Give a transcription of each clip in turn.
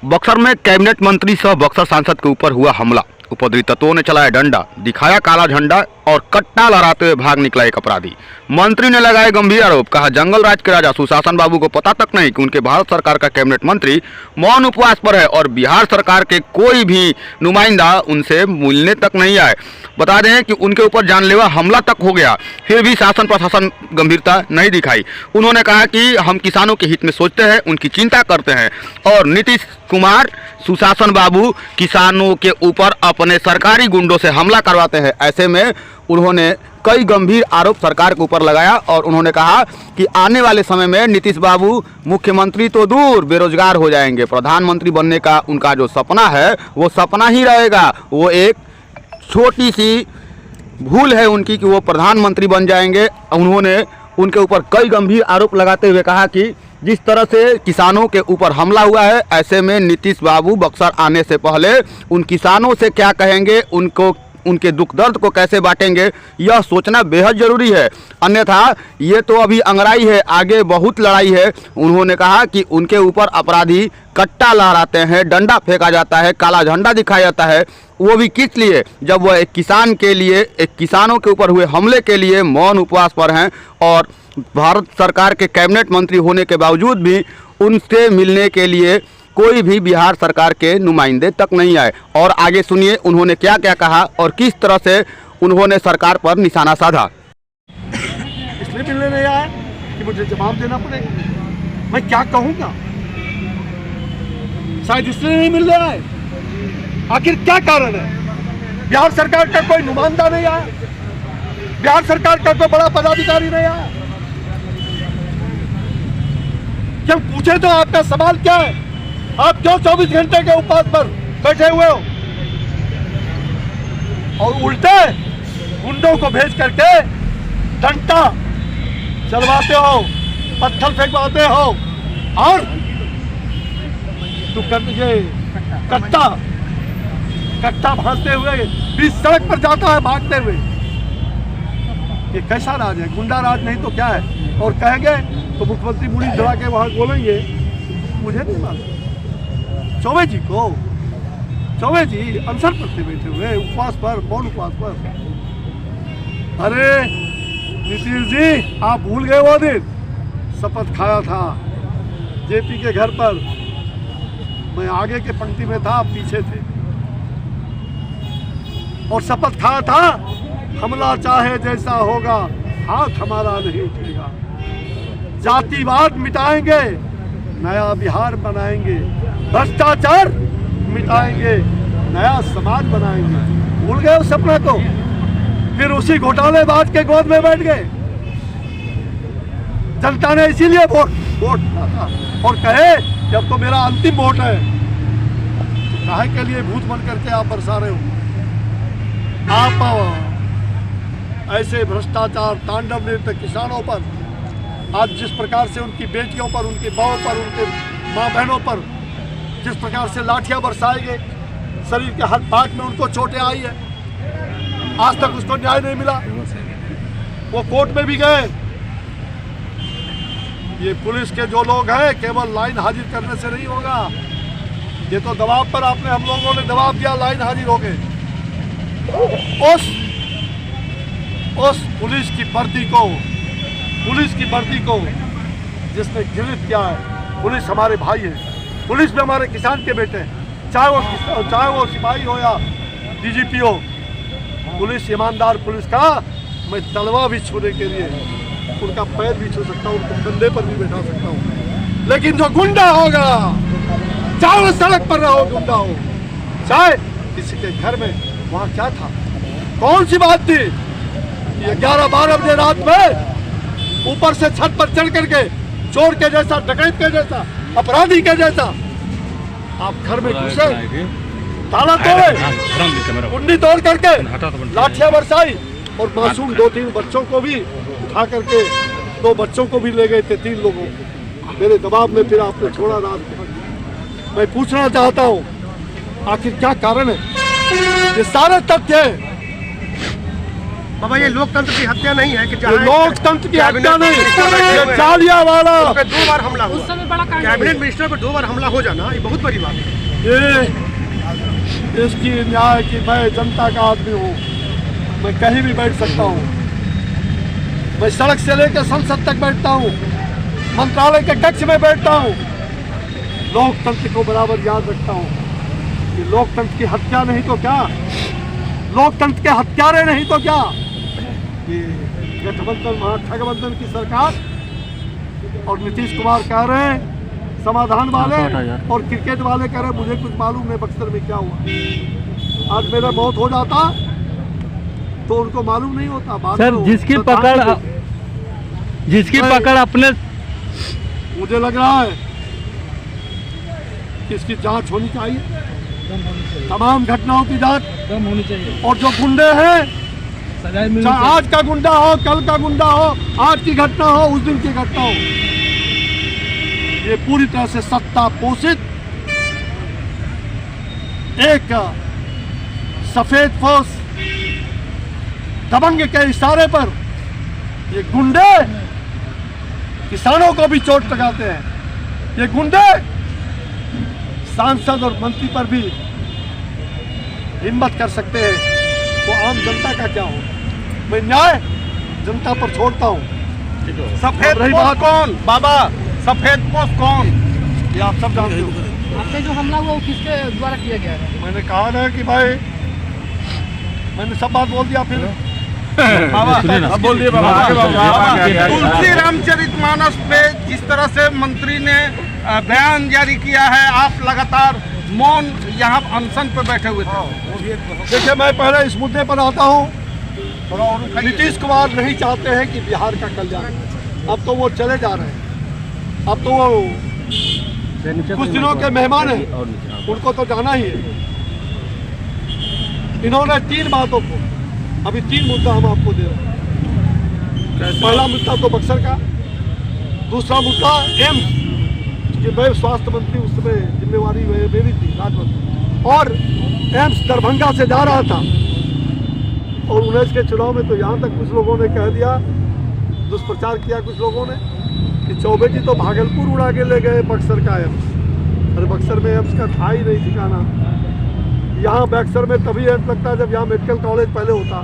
बक्सर में कैबिनेट मंत्री सह बक्सर सांसद के ऊपर हुआ हमला। उपद्रवी तत्वों ने चलाया डंडा, दिखाया काला झंडा और कट्टा लहराते हुए भाग निकला एक अपराधी। मंत्री ने लगाए गंभीर आरोप, कहा जंगल राज के राजा सुशासन बाबू को पता तक नहीं कि उनके भारत सरकार का कैबिनेट मंत्री मौन उपवास पर है और बिहार सरकार के कोई भी नुमाइंदा उनसे मिलने तक नहीं आए। बता दें कि उनके ऊपर जानलेवा हमला तक हो गया, फिर भी शासन प्रशासन गंभीरता नहीं दिखाई। उन्होंने कहा कि हम किसानों के हित में सोचते हैं, उनकी चिंता करते हैं और नीतीश कुमार सुशासन बाबू किसानों के ऊपर अपने सरकारी गुंडों से हमला करवाते हैं। ऐसे में उन्होंने कई गंभीर आरोप सरकार के ऊपर लगाया और उन्होंने कहा कि आने वाले समय में नीतीश बाबू मुख्यमंत्री तो दूर बेरोजगार हो जाएंगे। प्रधानमंत्री बनने का उनका जो सपना है वो सपना ही रहेगा। वो एक छोटी सी भूल है उनकी कि वो प्रधानमंत्री बन जाएंगे। उन्होंने उनके ऊपर कई गंभीर आरोप लगाते हुए कहा कि जिस तरह से किसानों के ऊपर हमला हुआ है, ऐसे में नीतीश बाबू बक्सर आने से पहले उन किसानों से क्या कहेंगे, उनके दुख दर्द को कैसे बांटेंगे, यह सोचना बेहद जरूरी है। अन्यथा ये तो अभी अंगड़ाई है, आगे बहुत लड़ाई है। उन्होंने कहा कि उनके ऊपर अपराधी कट्टा लहराते हैं, डंडा फेंका जाता है, काला झंडा दिखाया जाता है, वो भी किस लिए, जब वह एक किसान के लिए, एक किसानों के ऊपर हुए हमले के लिए मौन उपवास पर हैं और भारत सरकार के कैबिनेट मंत्री होने के बावजूद भी उनसे मिलने के लिए कोई भी बिहार सरकार के नुमाइंदे तक नहीं आए। और आगे सुनिए उन्होंने क्या क्या कहा और किस तरह से उन्होंने सरकार पर निशाना साधा। इसलिए मिलने नहीं आया कि मुझे जवाब देना पड़ेगा, मैं क्या कहूँगा, शायद इसलिए नहीं मिलने आए। आखिर क्या कारण है? बिहार सरकार का कोई नुमाइंदा नहीं आया, बिहार सरकार का कोई बड़ा पदाधिकारी नहीं आया। जब पूछे तो आपका सवाल क्या है? आप क्यों 24 घंटे के उपवास पर बैठे हुए हो और उल्टे गुंडों को भेज करके डंडा चलवाते हो, पत्थर फेंकवाते हो और कट्टा भांजते हुए बीच सड़क पर जाता है भागते हुए। ये कैसा राज है? गुंडा राज नहीं तो क्या है? और कहेंगे तो मुख्यमंत्री मुड़ी दबा के वहां बोलेंगे, मुझे नहीं मालूम। चौबे जी अनशन पर से बैठे हुए उपवास पर, मौन उपवास पर। अरे नीतीश जी, आप भूल गए वो दिन शपथ खाया था जेपी के घर पर। मैं आगे के पंक्ति में था, आप पीछे थे और शपथ खाया था, हमला चाहे जैसा होगा हाथ हमारा नहीं उठेगा, जातिवाद मिटाएंगे, नया बिहार बनाएंगे, भ्रष्टाचार मिटाएंगे, नया समाज बनाएंगे। भूल गए उस सपने को? फिर उसी घोटालेबाज के गोद में बैठ गए। जनता ने इसीलिए वोट और कहे कि अब तो मेरा अंतिम वोट है। तो काहे के लिए भूत बन करके आप बरसा रहे हो? आप ऐसे भ्रष्टाचार तांडव नृत्य किसानों पर, आज जिस प्रकार से उनकी बेटियों पर, उनके बाओं पर, उनके माँ बहनों पर जिस प्रकार से लाठियां बरसाए गए, शरीर के हर पार्ट में उनको चोटें आई है, आज तक उसको न्याय नहीं मिला। वो कोर्ट में भी गए। ये पुलिस के जो लोग हैं केवल लाइन हाजिर करने से नहीं होगा, ये तो दबाव पर आपने, हम लोगों ने दबाव दिया, लाइन हाजिर हो गए। उस पुलिस की वर्दी को जिसने घृणित किया है। पुलिस हमारे भाई है, पुलिस में हमारे किसान के बेटे हैं, चाहे वो सिपाही हो या डीजीपी हो। पुलिस ईमानदार पुलिस का मैं तलवा भी छूने के लिए उनका पैर भी छू सकता हूँ, उनको कंधे पर भी बैठा सकता हूँ। लेकिन जो गुंडा होगा, चाहे वो सड़क पर रहो गुंडा हो, चाहे किसी के घर में, वहाँ क्या था, कौन सी बात थी? 11-12 बजे रात में ऊपर से छत पर चढ़ करके चोर के जैसा, डकैत के जैसा, अपराधी के जैसा आप घर में घुसे, ताला तोड़े, कुंडी तोड़ करके लाठियां बरसाई और मासूम 2-3 बच्चों को भी उठा करके, 2 बच्चों को भी ले गए थे, 3 लोगों को। मेरे दबाव में फिर आपने छोड़ा रात में। मैं पूछना चाहता हूँ आखिर क्या कारण है? ये सारे तथ्य बाबा ये लोकतंत्र की हत्या नहीं है कि ये जहाँ लोकतंत्र की हत्या नहीं, ये जालियांवाला पे 2 बार हमला हुआ। कैबिनेट मिनिस्टर पे 2 बार हमला हो जाना ये बहुत बड़ी बात है। ये इसकी न्याय की मैं जनता का आदमी हूँ, मैं कहीं भी बैठ सकता हूँ, मैं सड़क से लेकर संसद तक बैठता हूँ, मंत्रालय के कक्ष में बैठता हूँ, लोकतंत्र को बराबर याद रखता हूँ। ये लोकतंत्र की हत्या नहीं तो क्या, लोकतंत्र के हत्यारे नहीं तो क्या। ये गठबंधन महागठबंधन की सरकार और नीतीश कुमार कह रहे हैं समाधान वाले और क्रिकेट वाले कह रहे हैं मुझे कुछ मालूम नहीं बक्सर में क्या हुआ। आज मेरा मौत हो जाता तो उनको मालूम नहीं होता। बाद सर में जिसकी मैं- पकड़ अपने मुझे लग रहा है कि इसकी जांच होनी चाहिए, तमाम घटनाओं की जांच होनी चाहिए, और जो गुंडे हैं सजाए मिलनी चाहे आज का गुंडा हो, कल का गुंडा हो, आज की घटना हो, उस दिन की घटना हो, ये पूरी तरह से सत्ता पोषित एक सफेद फौज दबंग के इशारे पर ये गुंडे किसानों को भी चोट लगाते हैं। ये गुंडे सांसद और मंत्री पर भी हिम्मत कर सकते हैं, तो आम जनता का क्या हो। मैं न्याय जनता पर छोड़ता हूँ। सफेद रही पोस्ट बात- कौन बाबा, सफेद पोस्ट कौन? ये आप सब जानते हो। आपने जो हमला हुआ वो किसके द्वारा किया गया है? मैंने कहा ना कि भाई मैंने सब बात बोल दिया। फिर बाबा अब बोल दिए बाबा, आगे बाबा। तुलसी रामचरितमानस पे जिस तरह से मंत्री ने बयान जारी किया है, आप लगातार मौन यहाँ अनशन पे बैठे हुए थे। देखिए मैं पहले इस मुद्दे पर आता हूँ। नीतीश कुमार नहीं चाहते हैं कि बिहार का कल्याण, अब तो वो चले जा रहे हैं, अब तो वो कुछ दिनों के मेहमान हैं, उनको तो जाना ही है। इन्होंने 3 बातों को, अभी 3 मुद्दा हम आपको दे रहे हैं। पहला मुद्दा तो बक्सर का, दूसरा मुद्दा एम्स कि मैं स्वास्थ्य मंत्री उस समय जिम्मेवारी मेरी थी राजमंत्री, और एम्स दरभंगा से जा रहा था और 19 के चुनाव में तो यहाँ तक कुछ लोगों ने कह दिया, दुष्प्रचार किया कुछ लोगों ने कि चौबे जी तो भागलपुर उड़ा के ले गए बक्सर का एम्स। अरे बक्सर में एम्स का था ही नहीं ठिकाना। यहाँ बक्सर में तभी एम्स लगता है जब यहाँ मेडिकल कॉलेज पहले होता।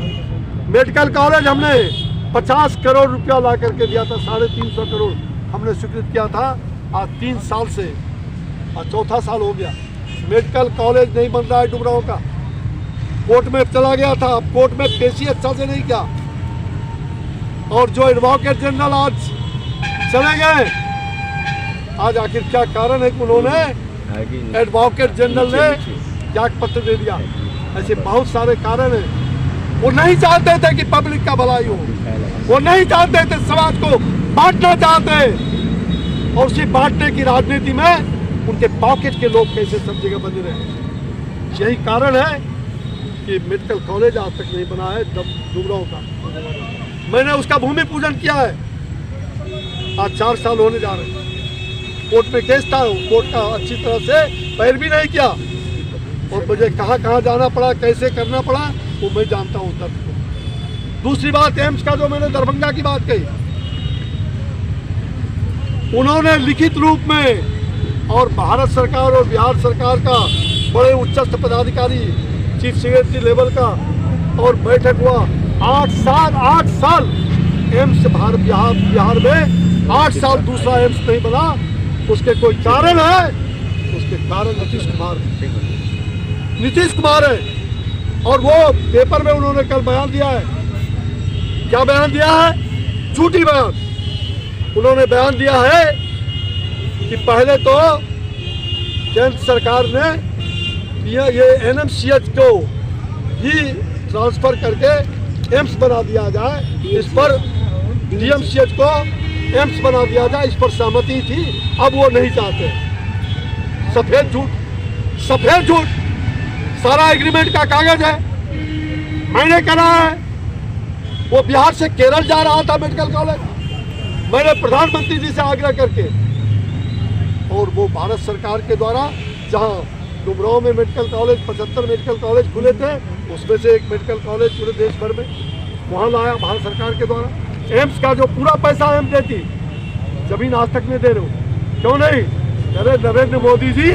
मेडिकल कॉलेज हमने 50 करोड़ रुपया ला करके दिया था, 350 करोड़ हमने स्वीकृत किया था। आज 3 साल से, आज 4था साल हो गया, मेडिकल कॉलेज नहीं बन रहा है डुमरांव का। कोर्ट में चला गया था, अब कोर्ट में पेशी अच्छा से नहीं किया, और जो एडवोकेट जनरल आज चले गए, आज आखिर क्या कारण है कि उन्होंने एडवोकेट जनरल ने त्याग पत्र दे दिया। ऐसे बहुत सारे कारण हैं। वो नहीं चाहते थे कि पब्लिक का भलाई हो, वो नहीं चाहते थे, समाज को बांटना चाहते, और उसी बांटने की राजनीति में उनके पॉकेट के लोग कैसे सब जगह बने रहे। यही कारण है कि मेडिकल कॉलेज आज तक नहीं बना है डुमरांव का। मैंने उसका भूमि पूजन किया है, आज 4 साल होने जा रहे हैं। कोर्ट में केस था, कोर्ट का अच्छी तरह से पैरवी नहीं किया, और मुझे कहाँ कहाँ जाना पड़ा, कैसे करना पड़ा, वो मैं जानता हूँ दर्द को। दूसरी बात एम्स का, जो मैंने दरभंगा की बात कही, उन्होंने लिखित रूप में, और भारत सरकार और बिहार सरकार का बड़े उच्चस्थ पदाधिकारी, चीफ सेक्रेटरी लेवल का, और बैठक हुआ। 8 साल एम्स बिहार में 8 साल दूसरा एम्स नहीं बना। उसके कोई कारण है, उसके कारण नीतीश कुमार है। और वो पेपर में उन्होंने कल बयान दिया है, क्या बयान दिया है? झूठी बयान। उन्होंने बयान दिया है कि पहले तो केंद्र सरकार ने ये एनएमसीएच को ही ट्रांसफर करके एम्स बना दिया जाए, इस पर डीएमसीएच को एम्स बना दिया जाए, इस पर सहमति थी। अब वो नहीं चाहते। सफेद झूठ, सारा एग्रीमेंट का कागज है, मैंने करा है। वो बिहार से केरल जा रहा था मेडिकल कॉलेज, मैंने प्रधानमंत्री जी से आग्रह करके, और वो भारत सरकार के द्वारा, जहां डुमरांव में मेडिकल कॉलेज 75 मेडिकल कॉलेज खुले थे, उसमें से एक मेडिकल कॉलेज पूरे देश भर में वहाँ लाया भारत सरकार के द्वारा। एम्स का जो पूरा पैसा एम्स देती, जमीन आज तक नहीं दे रहे हो, क्यों नहीं? अरे नरेंद्र मोदी जी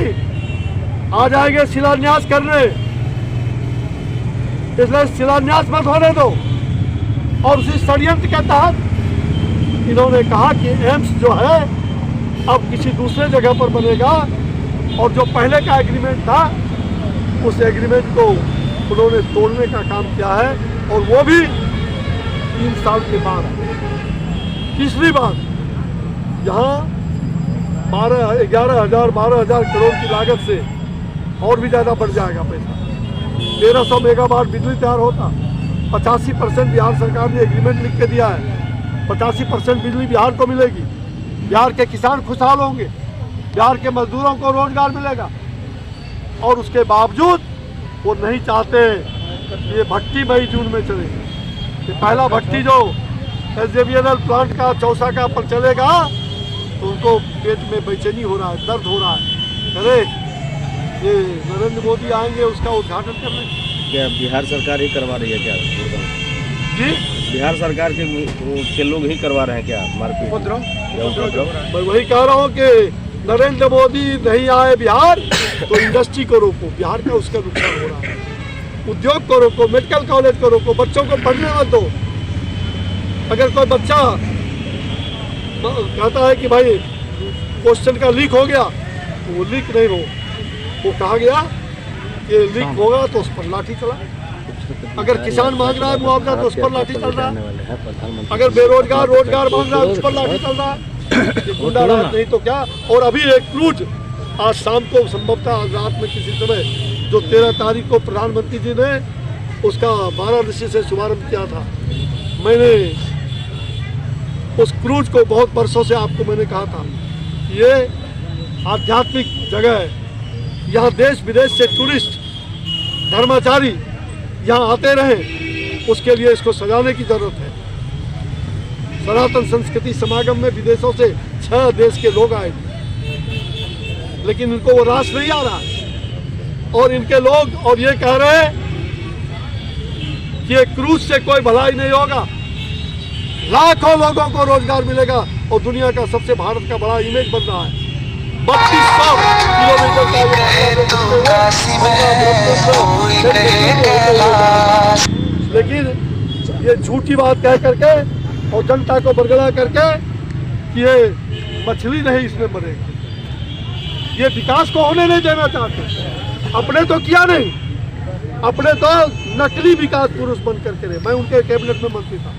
आ जाएंगे शिलान्यास करने, इसलिए शिलान्यास मत होने दो। और उसी षड्यंत्र के तहत इन्होंने कहा कि एम्स जो है अब किसी दूसरे जगह पर बनेगा, और जो पहले का एग्रीमेंट था उस एग्रीमेंट को उन्होंने तोड़ने का काम किया है, और वो भी 3 साल के बाद। तीसरी बात, यहाँ 12,000 करोड़ की लागत से और भी ज़्यादा बढ़ जाएगा पैसा। 1300 मेगावाट बिजली तैयार होता, 85% बिहार सरकार ने एग्रीमेंट लिख के दिया है, 85% बिजली बिहार को मिलेगी। बिहार के किसान खुशहाल होंगे, बिहार के मजदूरों को रोजगार मिलेगा। और उसके बावजूद वो नहीं चाहते ये भट्टी मई जून में चलेगी। ये पहला भट्टी जो SJVN प्लांट का चौसा का पर चलेगा तो उनको पेट में बेचैनी हो रहा है, दर्द हो रहा है। अरे ये नरेंद्र मोदी आएंगे उसका उद्घाटन करने। क्या बिहार सरकार ही करवा रही है क्या? जी, बिहार सरकार के लोग ही करवा रहे हैं क्या मारपीट? मैं वही कह रहा हूँ कि नरेंद्र मोदी नहीं आए बिहार तो इंडस्ट्री को रोको, बिहार का उसका नुकसान हो रहा है। उद्योग को रोको, मेडिकल कॉलेज को रोको, बच्चों को पढ़ने मत दो। अगर कोई बच्चा कहता है कि भाई क्वेश्चन का लीक हो गया, तो वो लीक नहीं हो, वो कहा गया कि लीक होगा तो उस पर लाठी चला। अगर किसान मांग रहा है मुआवजा तो उस पर लाठी चल रहा है। अगर बेरोजगार रोजगार मांग रहा है उस पर लाठी चल रहा है। ये गुंडा राज नहीं तो क्या। और अभी एक क्रूज आज शाम को, संभवतः आज रात में किसी समय, जो 13 तारीख को प्रधानमंत्री जी ने उसका वाराणसी से शुभारंभ किया था, मैंने उस क्रूज को बहुत वर्षों से आपको मैंने कहा था, ये आध्यात्मिक जगह है। यहाँ देश विदेश से टूरिस्ट धर्माचारी यहाँ आते रहे, उसके लिए इसको सजाने की जरूरत है। सनातन संस्कृति समागम में विदेशों से 6 देश के लोग आए थे, लेकिन इनको वो रास नहीं आ रहा। और इनके लोग और ये कह रहे हैं कि ये क्रूज से कोई भलाई नहीं होगा, लाखों लोगों को रोजगार मिलेगा और दुनिया का सबसे भारत का बड़ा इमेज बन रहा है। 3200 किलोमीटर का, लेकिन ये झूठी बात कह करके और जनता को बरगला करके कि ये मछली नहीं इसमें मरेगी, ये विकास को होने नहीं देना चाहते। अपने तो किया नहीं, अपने तो नकली विकास पुरुष बन करके रहे। मैं उनके कैबिनेट में मंत्री था,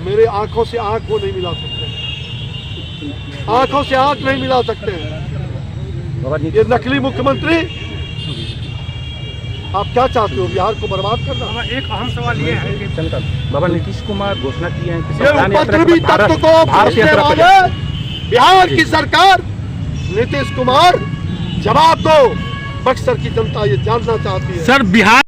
मेरे आंखों से आंख वो नहीं मिला सकते, आंखों से आंख नहीं मिला सकते। ये नकली मुख्यमंत्री, आप क्या चाहते हो? बिहार को बर्बाद करना? एक अहम सवाल ये है कि बाबा नीतीश कुमार घोषणा किए हैं कि ये उपद्रवी तत्व को पूछने वाले बिहार की सरकार, नीतीश कुमार, जवाब दो। बक्सर की जनता ये जानना चाहती है। सर बिहार